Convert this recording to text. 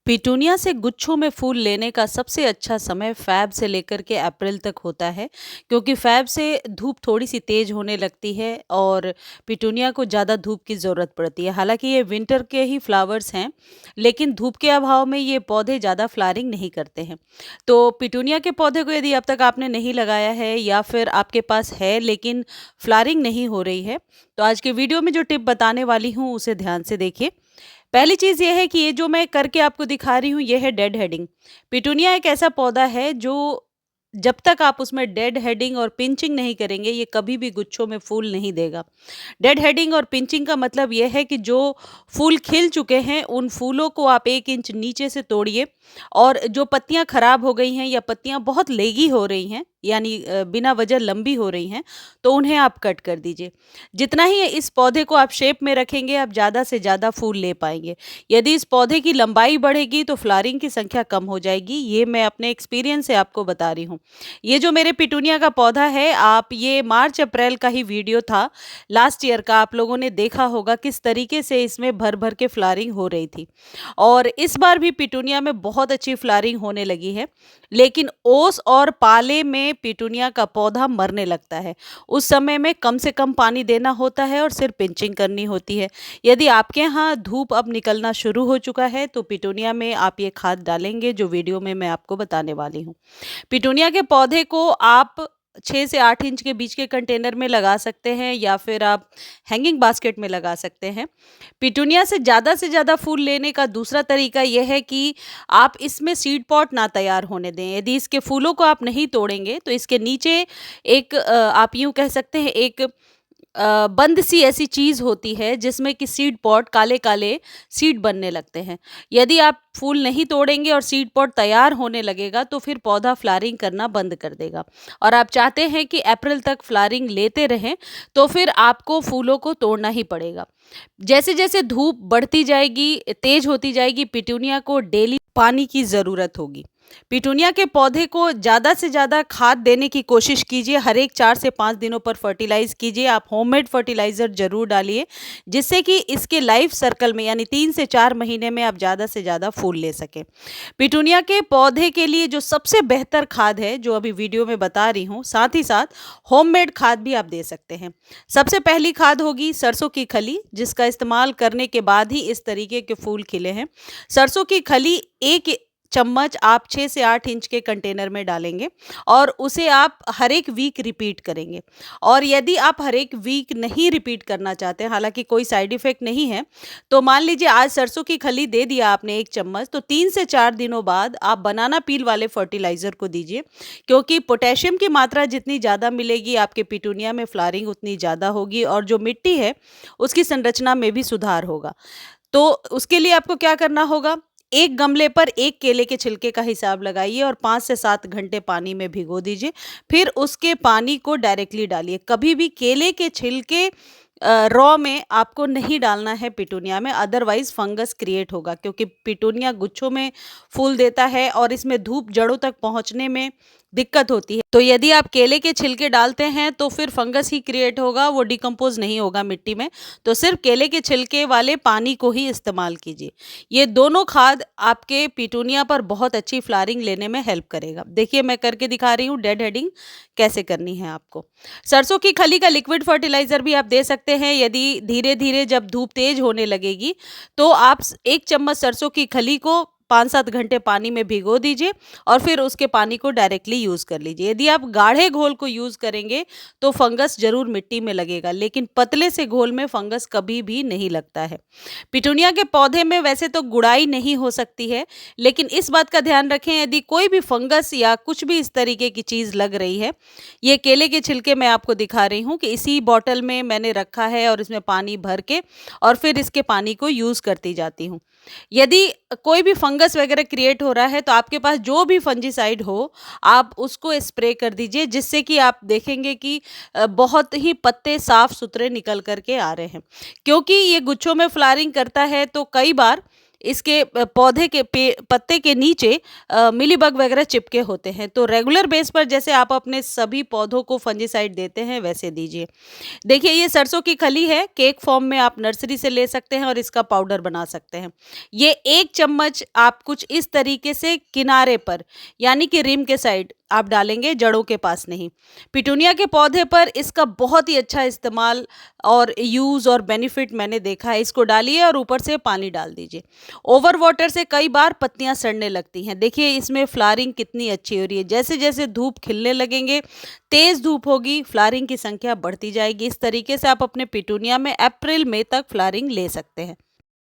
Petunia से गुच्छों में फूल लेने का सबसे अच्छा समय फ़ैब से लेकर के अप्रैल तक होता है, क्योंकि फ़ैब से धूप थोड़ी-सी तेज़ होने लगती है और पिटूनिया को ज़्यादा धूप की ज़रूरत पड़ती है। हालाँकि ये विंटर के ही फ्लावर्स हैं, लेकिन धूप के अभाव में ये पौधे ज़्यादा फ्लावरिंग नहीं करते हैं। तो पिटूनिया के पौधे को यदि अब तक आपने नहीं लगाया है या फिर आपके पास है लेकिन फ्लावरिंग नहीं हो रही है, तो आज के वीडियो में जो टिप बताने वाली हूँ उसे ध्यान से देखिए। पहली चीज़ ये है कि ये जो मैं करके आपको दिखा रही हूँ, ये है डेड हेडिंग। पिटूनिया एक ऐसा पौधा है जो जब तक आप उसमें डेड हेडिंग और पिंचिंग नहीं करेंगे, ये कभी भी गुच्छों में फूल नहीं देगा। डेड हेडिंग और पिंचिंग का मतलब ये है कि जो फूल खिल चुके हैं, उन फूलों को आप 1 इंच नीचे से तोड़िए और जो पत्तियाँ खराब हो गई हैं या पत्तियाँ बहुत लेगी हो रही हैं, यानी बिना वजह लंबी हो रही हैं, तो उन्हें आप कट कर दीजिए। जितना ही इस पौधे को आप शेप में रखेंगे, आप ज़्यादा से ज़्यादा फूल ले पाएँगे। यदि इस पौधे की लंबाई बढ़ेगी, तो फ्लावरिंग की संख्या कम हो जाएगी, ये मैं अपने एक्सपीरियंस से आपको बता रही हूँ। ये जो मेरे पिटूनिया का पौधा है, आप ये मार्च-अप्रैल का ही वीडियो था, लास्ट ईयर का। आप लोगों ने देखा होगा किस तरीके से इसमें भर-भर के फ्लावरिंग हो रही थी और इस बार भी पिटूनिया में बहुत अच्छी फ्लावरिंग होने लगी है। लेकिन ओस और पाले में पिटूनिया का पौधा मरने लगता है। उस समय में कम से कम पानी देना होता है और सिर्फ पिंचिंग करनी होती है। यदि आपके यहाँ धूप अब निकलना शुरू हो चुका है, तो पिटूनिया में आप ये खाद डालेंगे जो वीडियो में मैं आपको बताने वाली हूँ। पिटूनिया के पौधे को आप 6 से 8 इंच के बीच के कंटेनर में लगा सकते हैं या फिर आप हैंगिंग बास्केट में लगा सकते हैं। पिटूनिया से ज़्यादा फूल लेने का दूसरा तरीका ये है कि आप इसमें सीड पॉट ना तैयार होने दें। यदि इसके फूलों को आप नहीं तोड़ेंगे, तो इसके नीचे एक आप यूँ कह सकते हैं एक बंद सी ऐसी चीज़ होती है जिसमें कि सीड पॉट काले-काले सीड बनने लगते हैं। यदि आप फूल नहीं तोड़ेंगे और सीड पॉट तैयार होने लगेगा, तो फिर पौधा फ्लावरिंग करना बंद कर देगा और आप चाहते हैं कि अप्रैल तक फ्लावरिंग लेते रहें, तो फिर आपको फूलों को तोड़ना ही पड़ेगा। जैसे-जैसे धूप बढ़ती जाएगी, तेज़ होती जाएगी, पिटूनिया को डेली पानी की ज़रूरत होगी। पिटूनिया के पौधे को ज़्यादा से ज़्यादा खाद देने की कोशिश कीजिए। हर एक 4 से 5 दिनों पर फर्टिलाइज़ कीजिए। आप होममेड फर्टिलाइज़र ज़रूर डालिए, जिससे कि इसके लाइफ सर्कल में यानी 3 से 4 महीने में आप ज़्यादा से ज़्यादा फूल ले सकें। पिटूनिया के पौधे के लिए जो सबसे बेहतर खाद है, जो अभी वीडियो में बता रही हूँ, साथ ही साथ होममेड खाद भी आप दे सकते हैं। सबसे पहली खाद होगी सरसों की खली, जिसका इस्तेमाल करने के बाद ही इस तरीके के फूल खिले हैं। सरसों की खली 1 चम्मच आप 6 से 8 इंच के कंटेनर में डालेंगे और उसे आप हर एक वीक रिपीट करेंगे। और यदि आप हर एक वीक नहीं रिपीट करना चाहते हैं, हालाँकि कोई साइड इफ़ेक्ट नहीं है, तो मान लीजिए आज सरसों की खली दे दिया आपने 1 चम्मच, तो 3 से 4 दिनों बाद आप बनाना पील वाले फर्टिलाइज़र को दीजिए, क्योंकि पोटेशियम की मात्रा जितनी ज़्यादा मिलेगी, आपके पिटूनिया में फ्लावरिंग उतनी ज़्यादा होगी और जो मिट्टी है, उसकी संरचना में भी सुधार होगा। तो उसके लिए आपको क्या करना होगा, एक गमले पर 1 केले के छिलके का हिसाब लगाइए और 5 से 7 घंटे पानी में भिगो दीजिए। फिर उसके पानी को डायरेक्टली डालिए। कभी भी केले के छिलके रॉ में आपको नहीं डालना है पिटूनिया में, अदरवाइज़ फंगस क्रिएट होगा, क्योंकि पिटूनिया गुच्छों में फूल देता है और इसमें धूप जड़ों तक पहुँचने में दिक्कत होती है। तो यदि आप केले के छिलके डालते हैं, तो फिर फंगस ही क्रिएट होगा, वो डिकम्पोज़ नहीं होगा मिट्टी में। तो सिर्फ़ केले के छिलके वाले पानी को ही इस्तेमाल कीजिए। ये दोनों खाद आपके पिटूनिया पर बहुत अच्छी फ्लावरिंग लेने में हेल्प करेगा। देखिए मैं करके दिखा रही हूँ डेड हेडिंग कैसे करनी है आपको। सरसों की खली का लिक्विड फर्टिलाइज़र भी आप दे सकते हैं। यदि धीरे-धीरे जब धूप तेज़ होने लगेगी, तो आप 1 चम्मच सरसों की खली को 5-7 घंटे पानी में भिगो दीजिए और फिर उसके पानी को डायरेक्टली यूज़ कर लीजिए। यदि आप गाढ़े घोल को यूज़ करेंगे, तो फंगस ज़रूर मिट्टी में लगेगा, लेकिन पतले से घोल में फंगस कभी भी नहीं लगता है। पिटूनिया के पौधे में वैसे तो गुड़ाई नहीं हो सकती है, लेकिन इस बात का ध्यान रखें, यदि कोई भी फंगस या कुछ भी इस तरीके की चीज़ लग रही है, ये केले के छिलके मैं आपको दिखा रही हूँ कि इसी बॉटल में मैंने रखा है और इसमें पानी भर के और फिर इसके पानी को यूज़ करती जाती हूँ। यदि कोई भी फंगस वगैरह क्रिएट हो रहा है, तो आपके पास जो भी फंजीसाइड हो, आप उसको स्प्रे कर दीजिए, जिससे कि आप देखेंगे कि बहुत ही पत्ते साफ सुथरे निकल कर के आ रहे हैं। क्योंकि ये गुच्छों में फ्लावरिंग करता है, तो कई बार इसके पौधे के पत्ते के नीचे मिलीबग वगैरह चिपके होते हैं। तो रेगुलर बेस पर जैसे आप अपने सभी पौधों को फंजीसाइड देते हैं वैसे दीजिए। देखिए ये सरसों की खली है, केक फॉर्म में आप नर्सरी से ले सकते हैं और इसका पाउडर बना सकते हैं। ये 1 चम्मच आप कुछ इस तरीके से किनारे पर, यानी कि रिम के साइड आप डालेंगे, जड़ों के पास नहीं। पिटूनिया के पौधे पर इसका बहुत ही अच्छा इस्तेमाल और यूज़ और बेनिफिट मैंने देखा है। इसको डालिए और ऊपर से पानी डाल दीजिए। ओवर वाटर से कई बार पत्तियां सड़ने लगती हैं। देखिए इसमें फ्लावरिंग कितनी अच्छी हो रही है। जैसे जैसे धूप खिलने लगेंगे, तेज धूप होगी, फ्लावरिंग की संख्या बढ़ती जाएगी। इस तरीके से आप अपने पिटूनिया में अप्रैल मई तक फ्लावरिंग ले सकते हैं।